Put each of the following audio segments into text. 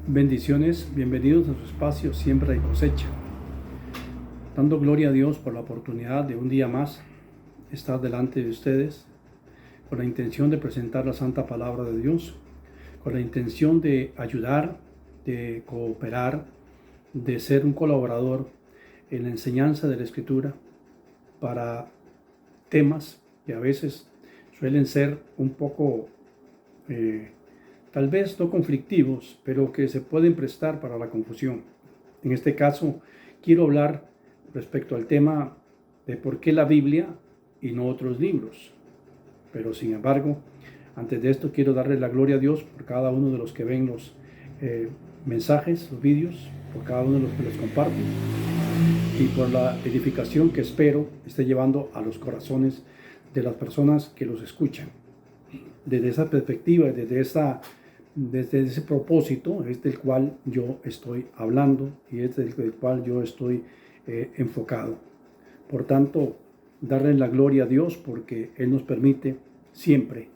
Bendiciones, bienvenidos a su espacio Siembra y Cosecha. Dando gloria a Dios por la oportunidad de un día más estar delante de ustedes con la intención de presentar la santa palabra de Dios, con la intención de ayudar, de cooperar, de ser un colaborador en la enseñanza de la Escritura para temas que a veces suelen ser un poco tal vez no conflictivos, pero que se pueden prestar para la confusión. En este caso, quiero hablar respecto al tema de por qué la Biblia y no otros libros. Pero sin embargo, antes de esto quiero darle la gloria a Dios por cada uno de los que ven los mensajes, los vídeos, por cada uno de los que los comparten y por la edificación que espero esté llevando a los corazones de las personas que los escuchan. Desde esa perspectiva, desde ese propósito es del cual yo estoy hablando y es del cual yo estoy enfocado. Por tanto, darle la gloria a Dios porque Él nos permite siempre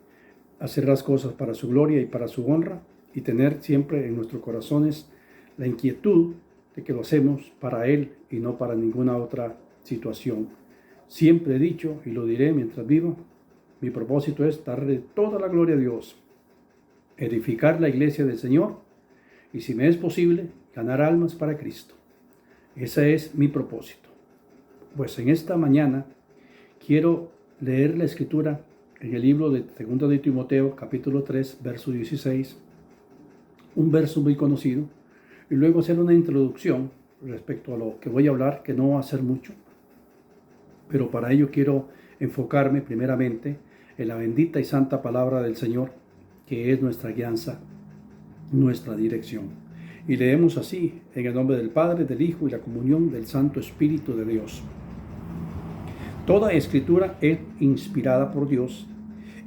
hacer las cosas para su gloria y para su honra y tener siempre en nuestros corazones la inquietud de que lo hacemos para Él y no para ninguna otra situación. Siempre he dicho y lo diré mientras viva, mi propósito es darle toda la gloria a Dios, edificar la iglesia del Señor y, si me es posible, ganar almas para Cristo. Ese es mi propósito. Pues en esta mañana quiero leer la Escritura en el libro de 2 de Timoteo, capítulo 3, verso 16, un verso muy conocido, y luego hacer una introducción respecto a lo que voy a hablar, que no va a ser mucho, pero para ello quiero enfocarme primeramente en la bendita y santa palabra del Señor, que es nuestra guianza, nuestra dirección. Y leemos así, en el nombre del Padre, del Hijo y la comunión del Santo Espíritu de Dios. Toda escritura es inspirada por Dios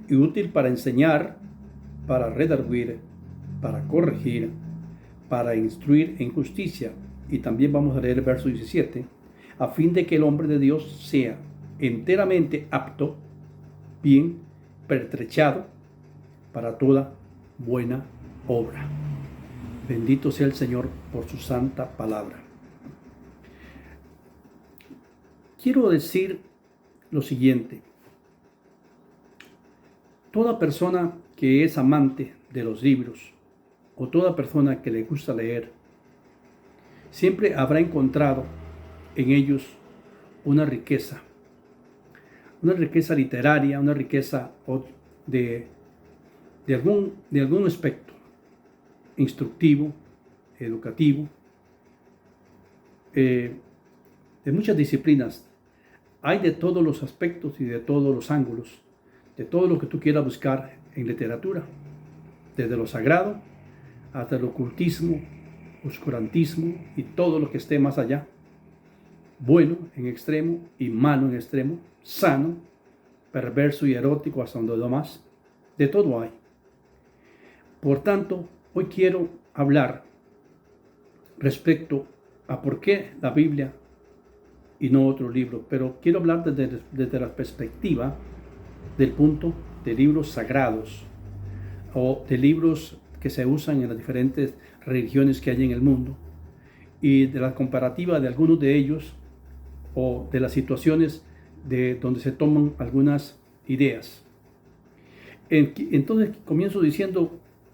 y útil para enseñar, para redarguir, para corregir, para instruir en justicia. Y también vamos a leer el verso 17, a fin de que el hombre de Dios sea enteramente apto, bien pertrechado para toda buena obra. Bendito sea el Señor por su santa palabra. Quiero decir lo siguiente. Toda persona que es amante de los libros o toda persona que le gusta leer, siempre habrá encontrado en ellos una riqueza literaria, una riqueza de algún aspecto instructivo, educativo, de muchas disciplinas. Hay de todos los aspectos y de todos los ángulos, de todo lo que tú quieras buscar en literatura, desde lo sagrado hasta el ocultismo, oscurantismo y todo lo que esté más allá, bueno en extremo y malo en extremo, sano, perverso y erótico hasta donde lo más, de todo hay. Por tanto, hoy quiero hablar respecto a por qué la Biblia y no otro libro, pero quiero hablar desde la perspectiva del punto de libros sagrados o de libros que se usan en las diferentes religiones que hay en el mundo y de la comparativa de algunos de ellos o de las situaciones de donde se toman algunas ideas. Entonces comienzo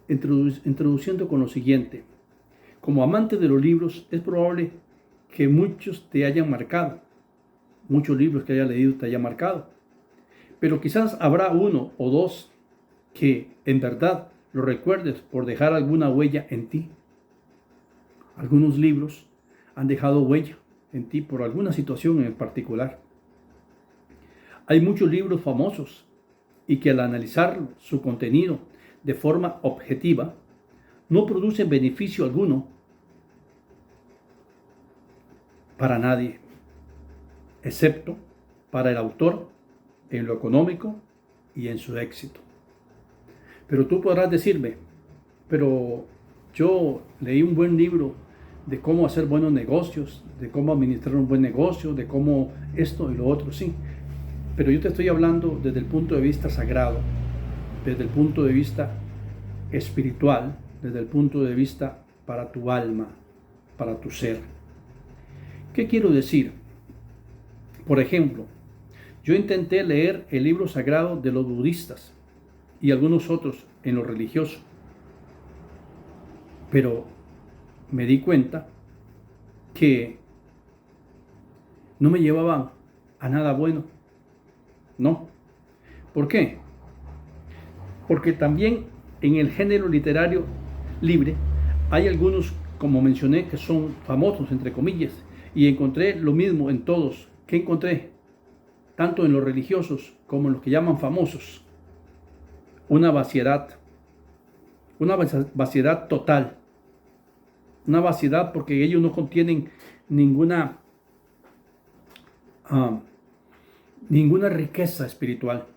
introduciendo con lo siguiente. Como amante de los libros, es probable que muchos te hayan marcado, muchos libros que hayas leído te hayan marcado, pero quizás habrá uno o dos que en verdad lo recuerdes por dejar alguna huella en ti. Algunos libros han dejado huella en ti por alguna situación en particular. Hay muchos libros famosos y que al analizar su contenido de forma objetiva no producen beneficio alguno para nadie, excepto para el autor en lo económico y en su éxito. Pero tú podrás decirme, pero yo leí un buen libro de cómo hacer buenos negocios, de cómo administrar un buen negocio, de cómo esto y lo otro, sí. Pero yo te estoy hablando desde el punto de vista sagrado, desde el punto de vista espiritual, desde el punto de vista para tu alma, para tu ser. ¿Qué quiero decir? Por ejemplo, yo intenté leer el libro sagrado de los budistas y algunos otros en lo religioso, pero me di cuenta que no me llevaban a nada bueno. No. ¿Por qué? Porque también en el género literario libre hay algunos, como mencioné, que son famosos, entre comillas, y encontré lo mismo en todos. ¿Qué encontré? Tanto en los religiosos como en los que llaman famosos. Una vaciedad total. Una vaciedad porque ellos no contienen ninguna riqueza espiritual,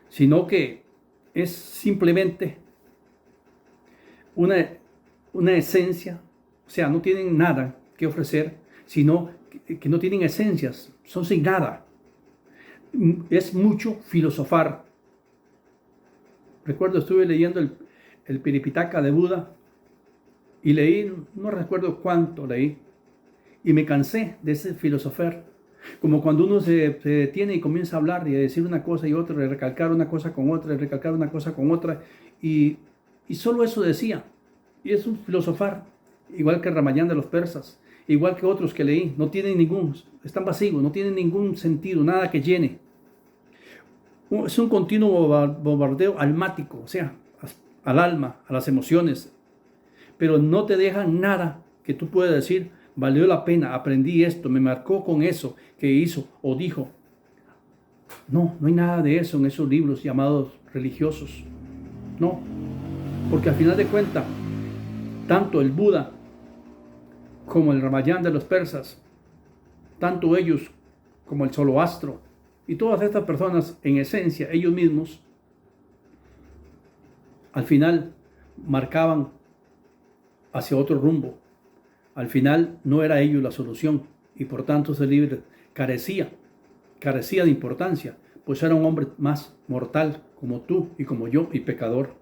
sino que es simplemente una esencia. O sea, no tienen nada que ofrecer, sino que no tienen esencias, son sin nada. Es mucho filosofar. Recuerdo, estuve leyendo el Piripitaka de Buda y leí, no recuerdo cuánto leí, y me cansé de ese filosofar. Como cuando uno se detiene y comienza a hablar y a decir una cosa y otra, y recalcar una cosa con otra, y recalcar una cosa con otra, y solo eso decía. Y es un filosofar, igual que Ramayana de los persas, igual que otros que leí, están vacíos, no tienen ningún sentido, nada que llene. Es un continuo bombardeo almático, o sea, al alma, a las emociones, pero no te dejan nada que tú puedas decir, valió la pena, aprendí esto, me marcó con eso que hizo o dijo. No hay nada de eso en esos libros llamados religiosos. No, porque al final de cuentas, tanto el Buda como el Ramayana de los persas, tanto ellos como el Zoroastro y todas estas personas, en esencia, ellos mismos, al final marcaban hacia otro rumbo. Al final no era ello la solución y por tanto ese libro carecía de importancia, pues era un hombre más mortal como tú y como yo y pecador.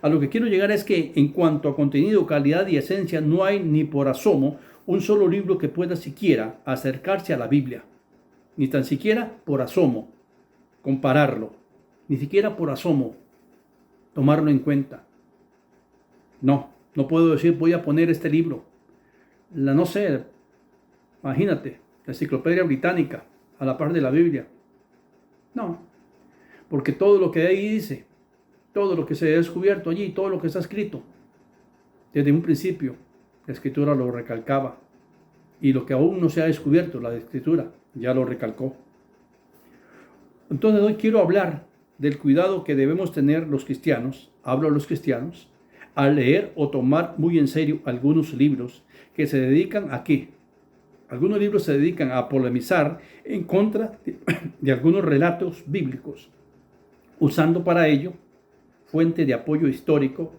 A lo que quiero llegar es que en cuanto a contenido, calidad y esencia, no hay ni por asomo un solo libro que pueda siquiera acercarse a la Biblia, ni tan siquiera por asomo compararlo, ni siquiera por asomo tomarlo en cuenta. No puedo decir voy a poner este libro, imagínate, la Enciclopedia Británica a la par de la Biblia. No, porque todo lo que ahí dice, todo lo que se ha descubierto allí, todo lo que está escrito, desde un principio, la Escritura lo recalcaba. Y lo que aún no se ha descubierto, la Escritura ya lo recalcó. Entonces hoy quiero hablar del cuidado que debemos tener los cristianos, hablo a los cristianos, al leer o tomar muy en serio algunos libros que se dedican a ¿qué? Algunos libros se dedican a polemizar en contra de algunos relatos bíblicos, usando para ello fuente de apoyo histórico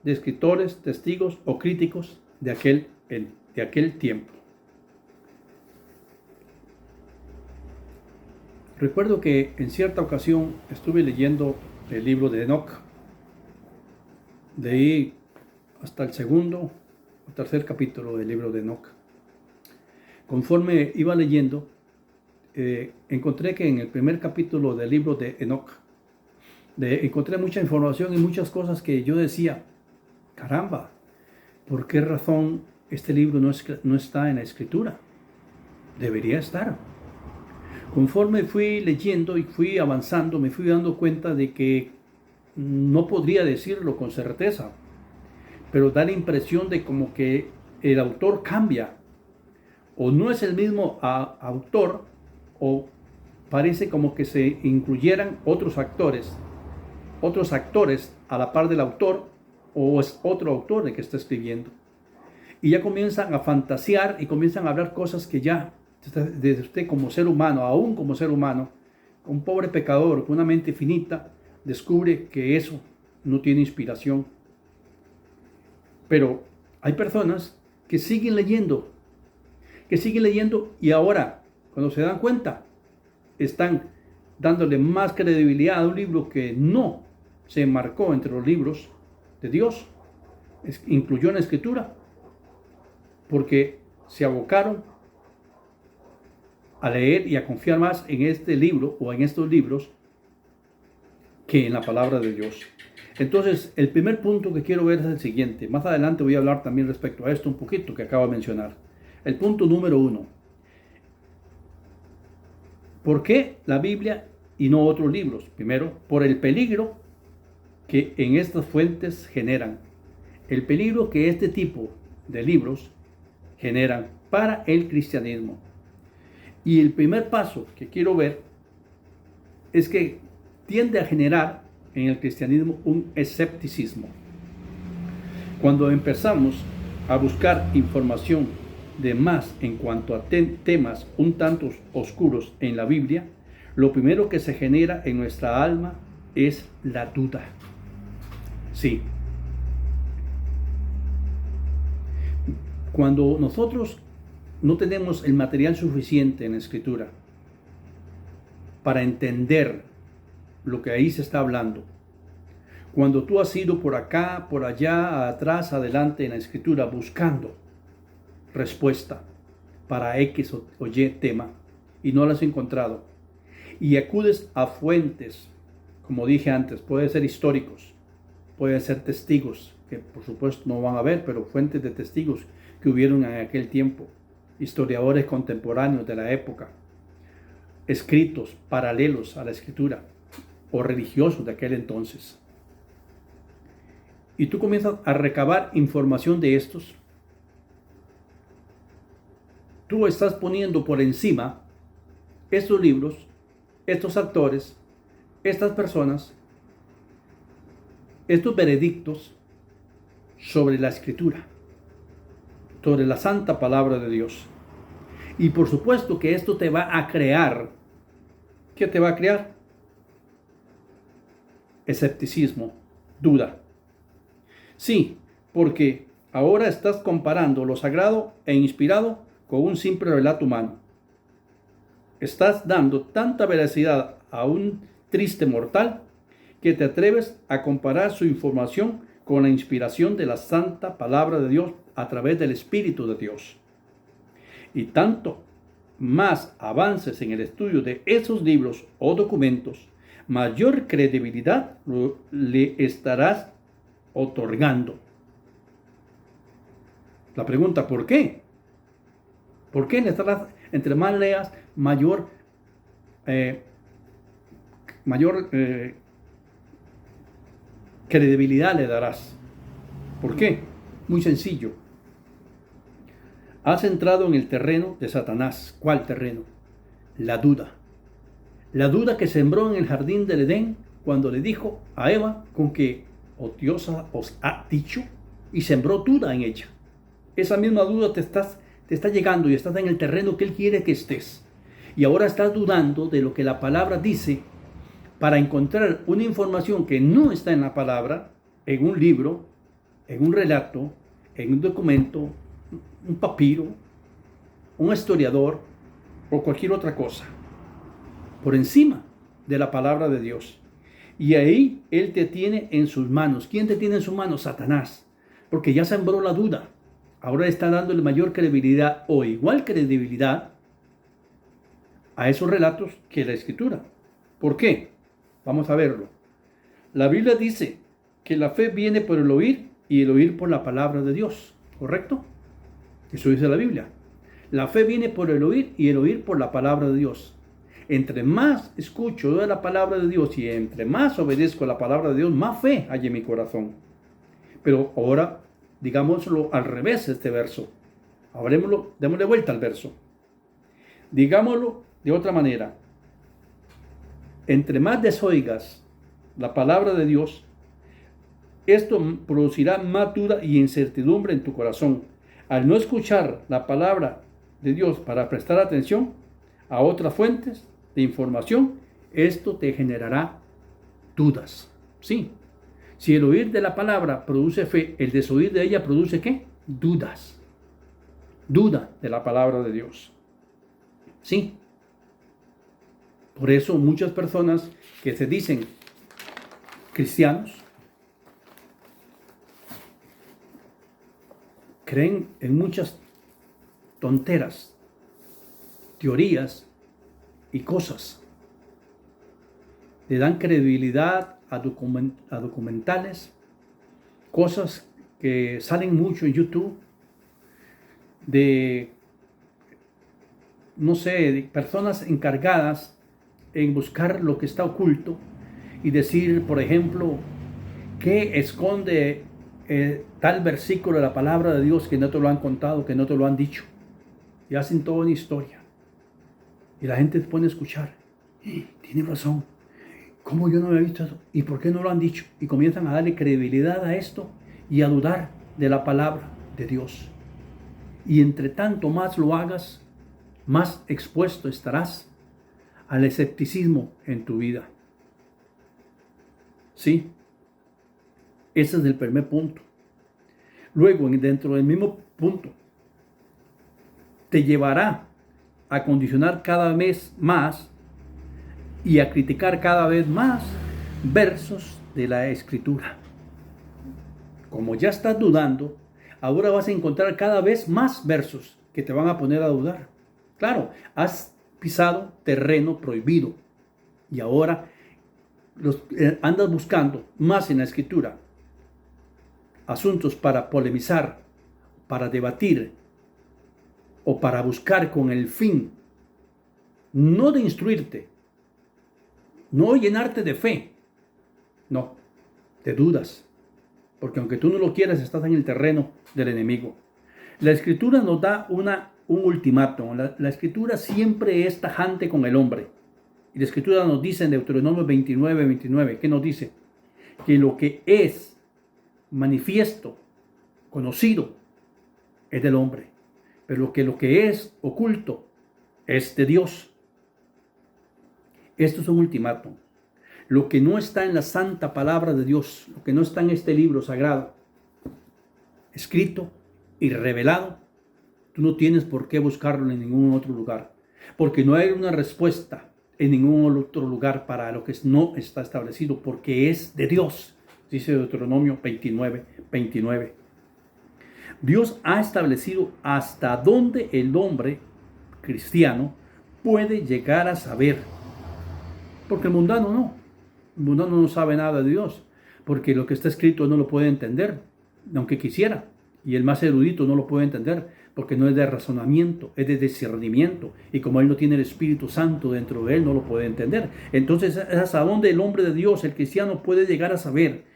de escritores, testigos o críticos de aquel tiempo. Recuerdo que en cierta ocasión estuve leyendo el libro de Enoch. Leí hasta el segundo o tercer capítulo del libro de Enoch. Conforme iba leyendo, encontré que en el primer capítulo del libro de Enoch, encontré mucha información y muchas cosas que yo decía, caramba, ¿por qué razón este libro no está en la Escritura? Debería estar. Conforme fui leyendo y fui avanzando, me fui dando cuenta de que no podría decirlo con certeza, pero da la impresión de como que el autor cambia, o no es el mismo autor, o parece como que se incluyeran otros actores a la par del autor, o es otro autor el que está escribiendo. Y ya comienzan a fantasear y comienzan a hablar cosas que ya, desde usted como ser humano, aún como ser humano, un pobre pecador con una mente finita, descubre que eso no tiene inspiración. Pero hay personas que siguen leyendo y ahora, cuando se dan cuenta, están dándole más credibilidad a un libro que no se enmarcó entre los libros de Dios, incluyó en la Escritura porque se abocaron a leer y a confiar más en este libro o en estos libros que en la palabra de Dios. Entonces, el primer punto que quiero ver es el siguiente. Más adelante voy a hablar también respecto a esto un poquito que acabo de mencionar. El punto número 1. ¿Por qué la Biblia y no otros libros? Primero, por el peligro que en estas fuentes generan. El peligro que este tipo de libros generan para el cristianismo. Y el primer paso que quiero ver es que tiende a generar en el cristianismo un escepticismo. Cuando empezamos a buscar información de más en cuanto a temas un tanto oscuros en la Biblia, lo primero que se genera en nuestra alma es la duda. Sí. Cuando nosotros no tenemos el material suficiente en la Escritura para entender lo que ahí se está hablando, cuando tú has ido por acá, por allá, atrás, adelante en la Escritura buscando respuesta para X o Y tema y no la has encontrado, y acudes a fuentes, como dije antes, pueden ser históricos, pueden ser testigos, que por supuesto no van a ver, pero fuentes de testigos que hubieron en aquel tiempo, historiadores contemporáneos de la época, escritos paralelos a la Escritura o religiosos de aquel entonces. Y tú comienzas a recabar información de estos. Tú estás poniendo por encima estos libros, estos actores, estas personas, estos veredictos sobre la Escritura, sobre la santa palabra de Dios. Y por supuesto que esto te va a crear, ¿qué te va a crear? Escepticismo, duda. Sí, porque ahora estás comparando lo sagrado e inspirado con un simple relato humano. Estás dando tanta veracidad a un triste mortal que te atreves a comparar su información con la inspiración de la santa palabra de Dios a través del Espíritu de Dios. Y tanto más avances en el estudio de esos libros o documentos, mayor credibilidad le estarás otorgando. La pregunta, ¿por qué? ¿Por qué le estarás, entre más leas, mayor credibilidad le darás? ¿Por qué? Muy sencillo. Has entrado en el terreno de Satanás. ¿Cuál terreno? La duda. La duda que sembró en el jardín del Edén cuando le dijo a Eva con que Dios os ha dicho, y sembró duda en ella. Esa misma duda te está llegando y estás en el terreno que Él quiere que estés. Y ahora estás dudando de lo que la palabra dice para encontrar una información que no está en la palabra, en un libro, en un relato, en un documento, un papiro, un historiador o cualquier otra cosa, por encima de la palabra de Dios. Y ahí Él te tiene en sus manos. ¿Quién te tiene en sus manos? Satanás. Porque ya sembró la duda. Ahora está dándole mayor credibilidad o igual credibilidad a esos relatos que la Escritura. ¿Por qué? Vamos a verlo. La Biblia dice que la fe viene por el oír y el oír por la palabra de Dios. ¿Correcto? Eso dice la Biblia. La fe viene por el oír y el oír por la palabra de Dios. Entre más escucho de la palabra de Dios y entre más obedezco a la palabra de Dios, más fe hay en mi corazón. Pero ahora, digámoslo al revés este verso. Démosle vuelta al verso. Digámoslo de otra manera. Entre más desoigas la palabra de Dios, esto producirá más duda y incertidumbre en tu corazón. Al no escuchar la palabra de Dios para prestar atención a otras fuentes de información, esto te generará dudas. Sí. Si el oír de la palabra produce fe, el desoír de ella produce ¿qué? Dudas. Duda de la palabra de Dios. Sí. Por eso muchas personas que se dicen cristianos creen en muchas tonteras, teorías y cosas. Le dan credibilidad a documentales, cosas que salen mucho en YouTube de, no sé, de personas encargadas en buscar lo que está oculto y decir, por ejemplo, qué esconde tal versículo de la palabra de Dios que no te lo han contado, que no te lo han dicho. Y hacen toda una historia. Y la gente se pone a escuchar. Tiene razón. ¿Cómo yo no había visto eso? ¿Y por qué no lo han dicho? Y comienzan a darle credibilidad a esto y a dudar de la palabra de Dios. Y entre tanto más lo hagas, más expuesto estarás al escepticismo en tu vida. ¿Sí? Ese es el primer punto. Luego, dentro del mismo punto, te llevará a condicionar cada vez más y a criticar cada vez más versos de la Escritura. Como ya estás dudando, ahora vas a encontrar cada vez más versos que te van a poner a dudar. Claro, has pisado terreno prohibido y ahora andas buscando más en la Escritura asuntos para polemizar, para debatir o para buscar con el fin no de instruirte, no llenarte de fe, no, de dudas, porque aunque tú no lo quieras, estás en el terreno del enemigo. La Escritura nos da un ultimátum. La Escritura siempre es tajante con el hombre. Y la Escritura nos dice en Deuteronomio 29, ¿qué nos dice? Que lo que es manifiesto, conocido, es del hombre, pero que lo que es oculto es de Dios. Esto es un ultimátum. Lo que no está en la santa palabra de Dios, lo que no está en este libro sagrado, escrito y revelado, tú no tienes por qué buscarlo en ningún otro lugar, porque no hay una respuesta en ningún otro lugar para lo que no está establecido, porque es de Dios, dice Deuteronomio 29. Dios ha establecido hasta dónde el hombre cristiano puede llegar a saber, porque el mundano no sabe nada de Dios, porque lo que está escrito no lo puede entender, aunque quisiera, y el más erudito no lo puede entender, porque no es de razonamiento, es de discernimiento, y como él no tiene el Espíritu Santo dentro de él, no lo puede entender. Entonces es hasta dónde el hombre de Dios, el cristiano, puede llegar a saber,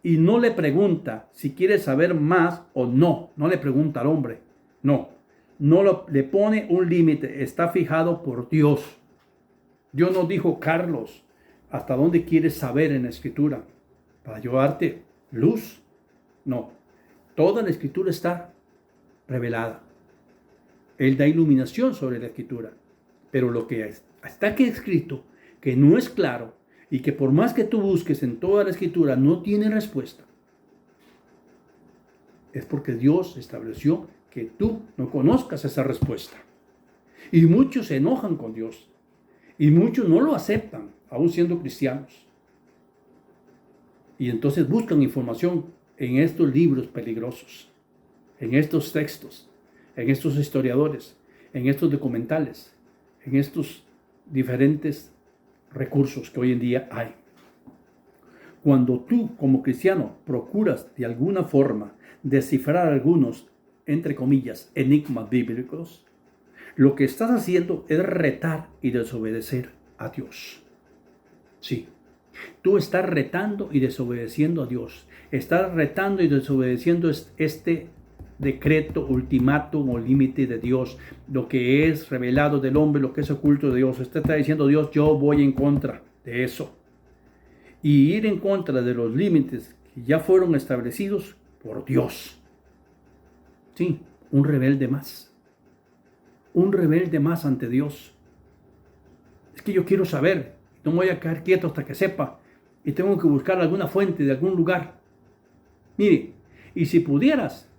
y no le pregunta si quiere saber más o no le pregunta al hombre, no le pone un límite, está fijado por Dios. Dios nos dijo, Carlos, ¿hasta dónde quieres saber en la Escritura? ¿Para llevarte luz? No, toda la Escritura está revelada. Él da iluminación sobre la Escritura, pero lo que está aquí escrito, que no es claro, y que por más que tú busques en toda la Escritura no tiene respuesta, es porque Dios estableció que tú no conozcas esa respuesta. Y muchos se enojan con Dios, y muchos no lo aceptan, aún siendo cristianos. Y entonces buscan información en estos libros peligrosos, en estos textos, en estos historiadores, en estos documentales, en estos diferentes recursos que hoy en día hay. Cuando tú como cristiano procuras de alguna forma descifrar algunos, entre comillas, enigmas bíblicos, lo que estás haciendo es retar y desobedecer a Dios. Sí, tú estás retando y desobedeciendo a Dios. Estás retando y desobedeciendo este decreto, ultimátum o límite de Dios, lo que es revelado del hombre, lo que es oculto de Dios. Usted está diciendo, Dios, yo voy en contra de eso. Y ir en contra de los límites que ya fueron establecidos por Dios. Sí, un rebelde más. Un rebelde más ante Dios. Es que yo quiero saber, no me voy a quedar quieto hasta que sepa, y tengo que buscar alguna fuente de algún lugar. Mire, y si pudieras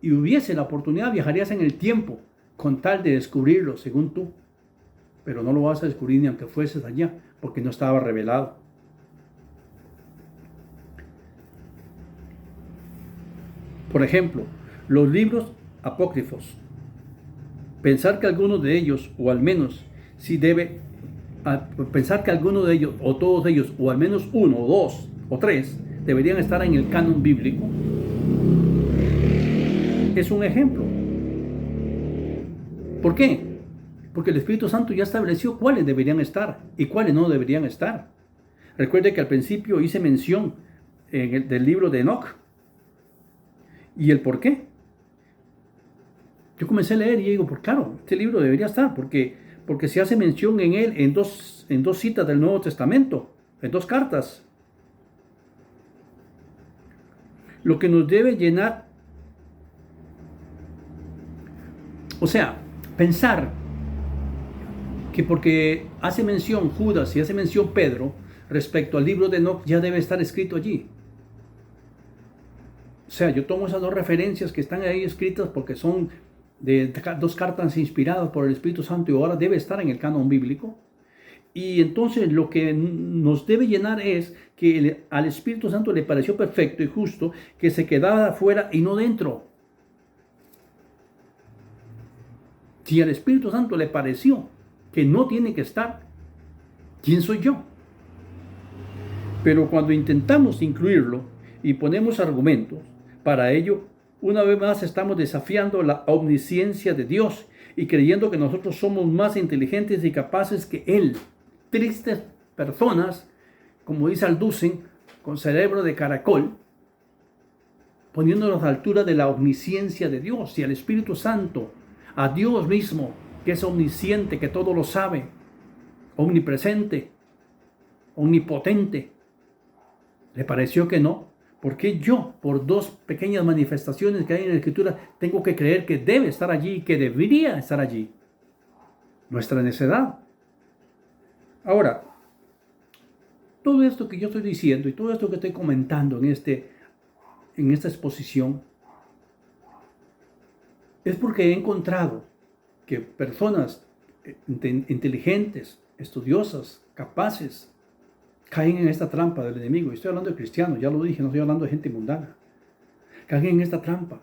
y hubiese la oportunidad, viajarías en el tiempo con tal de descubrirlo según tú, pero no lo vas a descubrir ni aunque fueses allá, porque no estaba revelado. Por ejemplo, Los libros apócrifos. Pensar que algunos de ellos, o al menos si debe, pensar que algunos de ellos, o todos ellos, o al menos uno, o dos, o tres, deberían estar en el canon bíblico, es un ejemplo. ¿Por qué? Porque el Espíritu Santo ya estableció cuáles deberían estar y cuáles no deberían estar. Recuerde que al principio hice mención del libro de Enoch. ¿Y el por qué? Yo comencé a leer y digo, pues claro, este libro debería estar, porque se hace mención en él en dos citas del Nuevo Testamento, en 2 cartas. Lo que nos debe llenar, o sea, pensar que porque hace mención Judas y hace mención Pedro respecto al libro de Enoch, ya debe estar escrito allí. O sea, yo tomo esas 2 referencias que están ahí escritas porque son de 2 cartas inspiradas por el Espíritu Santo y ahora debe estar en el canon bíblico. Y entonces lo que nos debe llenar es que al Espíritu Santo le pareció perfecto y justo que se quedara afuera y no dentro. Si al Espíritu Santo le pareció que no tiene que estar, ¿quién soy yo? Pero cuando intentamos incluirlo y ponemos argumentos para ello, una vez más estamos desafiando la omnisciencia de Dios y creyendo que nosotros somos más inteligentes y capaces que Él. Tristes personas, como dice Alducin, con cerebro de caracol, poniéndonos a la altura de la omnisciencia de Dios y al Espíritu Santo, a Dios mismo, que es omnisciente, que todo lo sabe, omnipresente, omnipotente. ¿Le pareció que no? ¿Por qué yo, por 2 pequeñas manifestaciones que hay en la Escritura, tengo que creer que debe estar allí y que debería estar allí? Nuestra necedad. Ahora, todo esto que yo estoy diciendo y todo esto que estoy comentando en esta exposición es porque he encontrado que personas inteligentes, estudiosas, capaces, caen en esta trampa del enemigo. Y estoy hablando de cristianos, ya lo dije, no estoy hablando de gente mundana. Caen en esta trampa.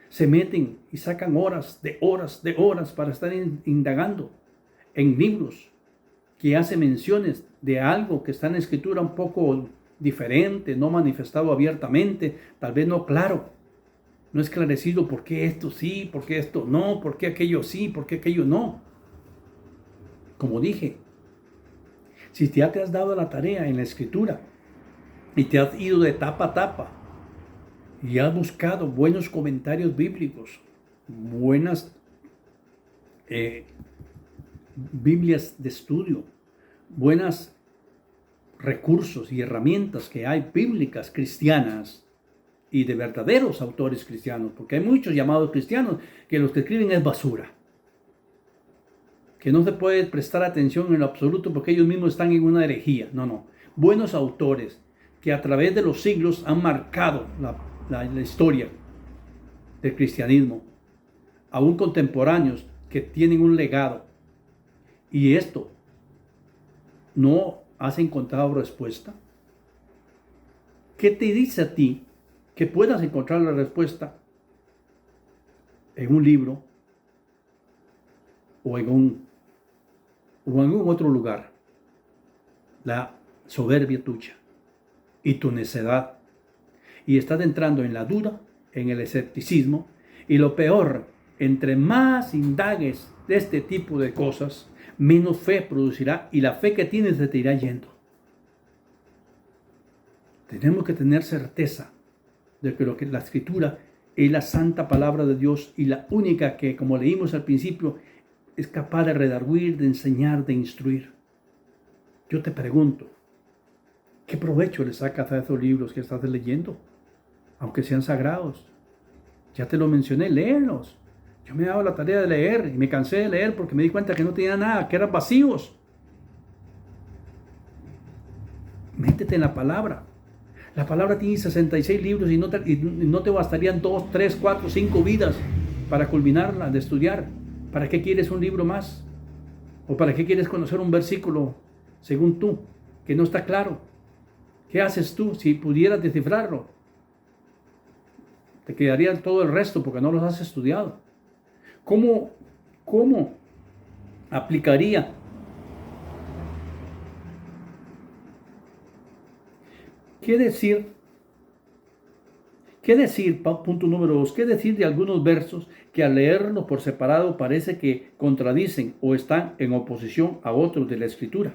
Se meten y sacan horas para estar indagando en libros que hace menciones de algo que está en la Escritura un poco diferente, no manifestado abiertamente, tal vez no claro, no esclarecido por qué esto sí, por qué esto no, por qué aquello sí, por qué aquello no. Como dije, si ya te has dado la tarea en la Escritura y te has ido de tapa a tapa y has buscado buenos comentarios bíblicos, buenas Biblias de estudio, buenos recursos y herramientas que hay bíblicas cristianas y de verdaderos autores cristianos, porque hay muchos llamados cristianos que los que escriben es basura, que no se puede prestar atención en lo absoluto porque ellos mismos están en una herejía. No, buenos autores que a través de los siglos han marcado la historia del cristianismo, aún contemporáneos que tienen un legado. Y esto, ¿no has encontrado respuesta? ¿Qué te dice a ti que puedas encontrar la respuesta en un libro o en algún otro lugar? La soberbia tuya y tu necedad. Y estás entrando en la duda, en el escepticismo, y lo peor, entre más indagues de este tipo de cosas, menos fe producirá y la fe que tienes se te irá yendo. Tenemos que tener certeza de que lo que la Escritura es la santa palabra de Dios y la única que, como leímos al principio, es capaz de redarguir, de enseñar, de instruir. Yo te pregunto, ¿qué provecho le sacas a esos libros que estás leyendo? Aunque sean sagrados. Ya te lo mencioné, léelos. Yo me he dado la tarea de leer y me cansé de leer porque me di cuenta que no tenía nada, que eran vacíos. Métete en la palabra. La palabra tiene 66 libros y no te bastarían 2, 3, 4, 5 vidas para culminarla, de estudiar. ¿Para qué quieres un libro más? ¿O para qué quieres conocer un versículo según tú, que no está claro? ¿Qué haces tú si pudieras descifrarlo? te quedaría todo el resto porque no los has estudiado. ¿Cómo aplicaría? ¿Qué decir? Punto número 2, qué decir de algunos versos que al leerlos por separado parece que contradicen o están en oposición a otros de la Escritura?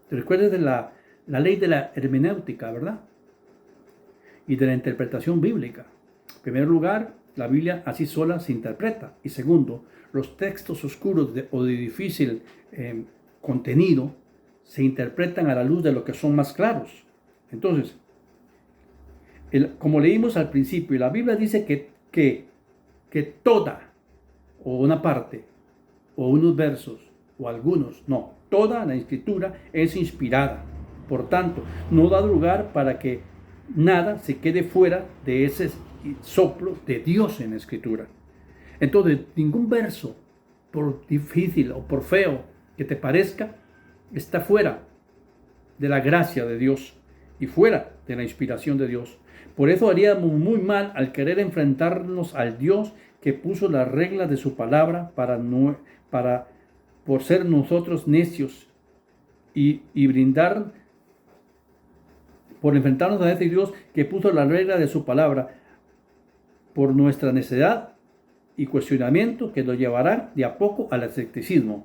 Te recuerdas de la ley de la hermenéutica, ¿verdad? Y de la interpretación bíblica. En primer lugar, la Biblia así sola se interpreta. Y segundo, los textos oscuros o de difícil contenido se interpretan a la luz de lo que son más claros. Entonces, como leímos al principio, la Biblia dice que toda, o una parte, o unos versos, o algunos, no, toda la Escritura es inspirada. Por tanto, no da lugar para que nada se quede fuera de ese soplo de Dios en la Escritura. Entonces, ningún verso, por difícil o por feo que te parezca, está fuera de la gracia de Dios y fuera de la inspiración de Dios. Por eso haríamos muy mal al querer enfrentarnos al Dios que puso las reglas de su palabra por ser nosotros necios y brindar, por enfrentarnos a ese Dios que puso la regla de su palabra por nuestra necedad y cuestionamiento que nos llevará de a poco al escepticismo.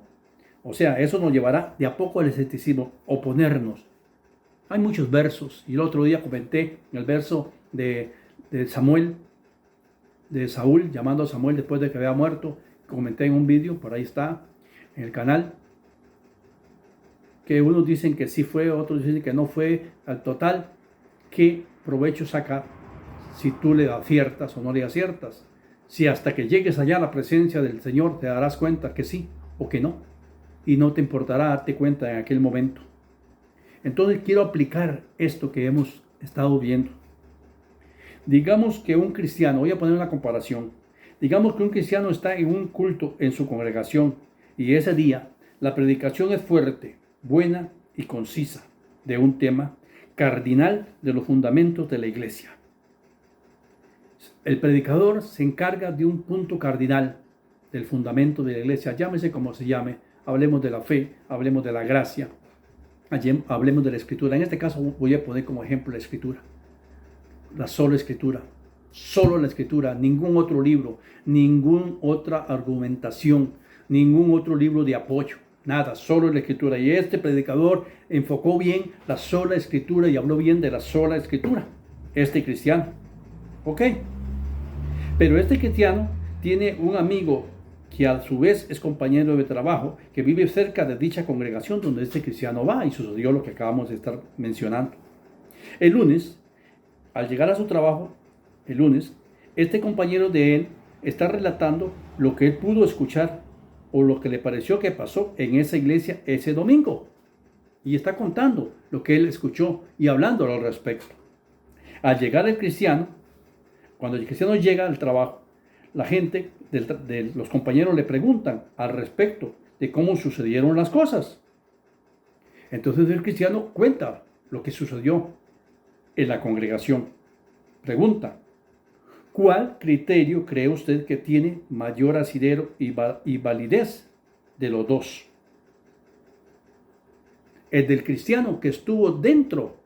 O sea, eso nos llevará de a poco al escepticismo, oponernos. Hay muchos versos, y el otro día comenté el verso de Samuel, de Saúl, llamando a Samuel después de que había muerto. Comenté en un vídeo, por ahí está, en el canal, que unos dicen que sí fue, otros dicen que no fue. Al total, ¿qué provecho saca si tú le aciertas o no le aciertas? Si hasta que llegues allá a la presencia del Señor te darás cuenta que sí o que no, y no te importará darte cuenta en aquel momento. Entonces quiero aplicar esto que hemos estado viendo. Digamos que un cristiano, voy a poner una comparación, digamos que un cristiano está en un culto en su congregación y ese día la predicación es fuerte, buena y concisa de un tema cardinal de los fundamentos de la iglesia. El predicador se encarga de un punto cardinal del fundamento de la iglesia, llámese como se llame, hablemos de la fe, hablemos de la gracia, hablemos de la Escritura. En este caso voy a poner como ejemplo la Escritura, la sola Escritura, solo la Escritura, ningún otro libro, ninguna otra argumentación, ningún otro libro de apoyo, nada, solo la Escritura. Y este predicador enfocó bien la sola Escritura y habló bien de la sola Escritura, este cristiano, ¿ok? Pero este cristiano tiene un amigo que a su vez es compañero de trabajo, que vive cerca de dicha congregación donde este cristiano va, y sucedió lo que acabamos de estar mencionando. El lunes, al llegar a su trabajo, este compañero de él está relatando lo que él pudo escuchar o lo que le pareció que pasó en esa iglesia ese domingo. Y está contando lo que él escuchó y hablando al respecto. Al llegar el cristiano, cuando el cristiano llega al trabajo, la gente de los compañeros le preguntan al respecto de cómo sucedieron las cosas. Entonces el cristiano cuenta lo que sucedió en la congregación. Pregunta: ¿cuál criterio cree usted que tiene mayor asidero y validez de los dos? ¿El del cristiano que estuvo dentro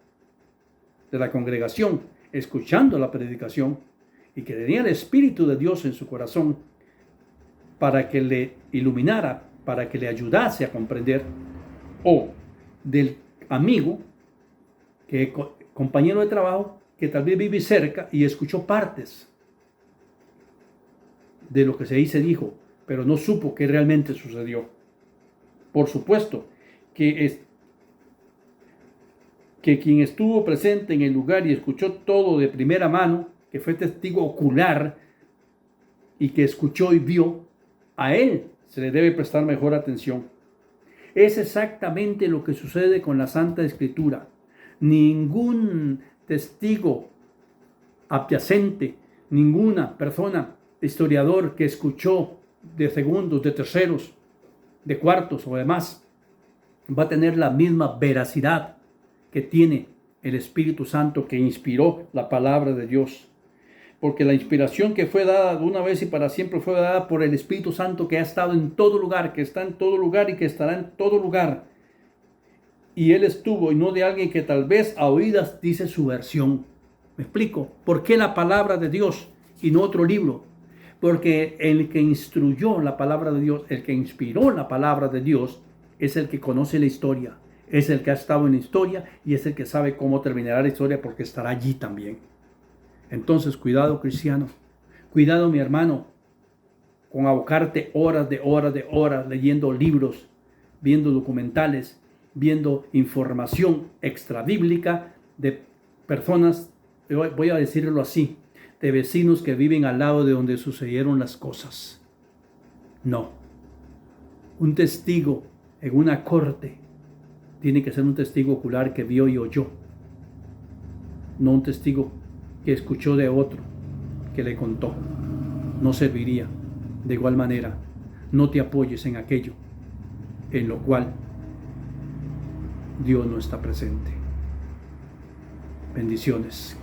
de la congregación escuchando la predicación y que tenía el Espíritu de Dios en su corazón para que le iluminara, para que le ayudase a comprender, o del amigo, compañero de trabajo, que tal vez vive cerca y escuchó partes de lo que se dijo, pero no supo qué realmente sucedió? Por supuesto que quien estuvo presente en el lugar y escuchó todo de primera mano, que fue testigo ocular y que escuchó y vio, a él se le debe prestar mejor atención. Es exactamente lo que sucede con la Santa Escritura. Ningún testigo adyacente, ninguna persona, historiador que escuchó de segundos, de terceros, de cuartos o demás, va a tener la misma veracidad que tiene el Espíritu Santo que inspiró la palabra de Dios. porque la inspiración que fue dada de una vez y para siempre fue dada por el Espíritu Santo, que ha estado en todo lugar, que está en todo lugar y que estará en todo lugar. Y Él estuvo, y no de alguien que tal vez a oídas dice su versión. ¿Me explico? ¿Por qué la palabra de Dios y no otro libro? Porque el que instruyó la palabra de Dios, el que inspiró la palabra de Dios, es el que conoce la historia, es el que ha estado en la historia y es el que sabe cómo terminará la historia porque estará allí también. Entonces, cuidado, cristiano, cuidado, mi hermano, con abocarte horas de horas leyendo libros, viendo documentales, viendo información extrabíblica de personas, voy a decirlo así, de vecinos que viven al lado de donde sucedieron las cosas. No. Un testigo en una corte tiene que ser un testigo ocular que vio y oyó, no un testigo que escuchó de otro, que le contó. No serviría. De igual manera, no te apoyes en aquello en lo cual Dios no está presente. Bendiciones.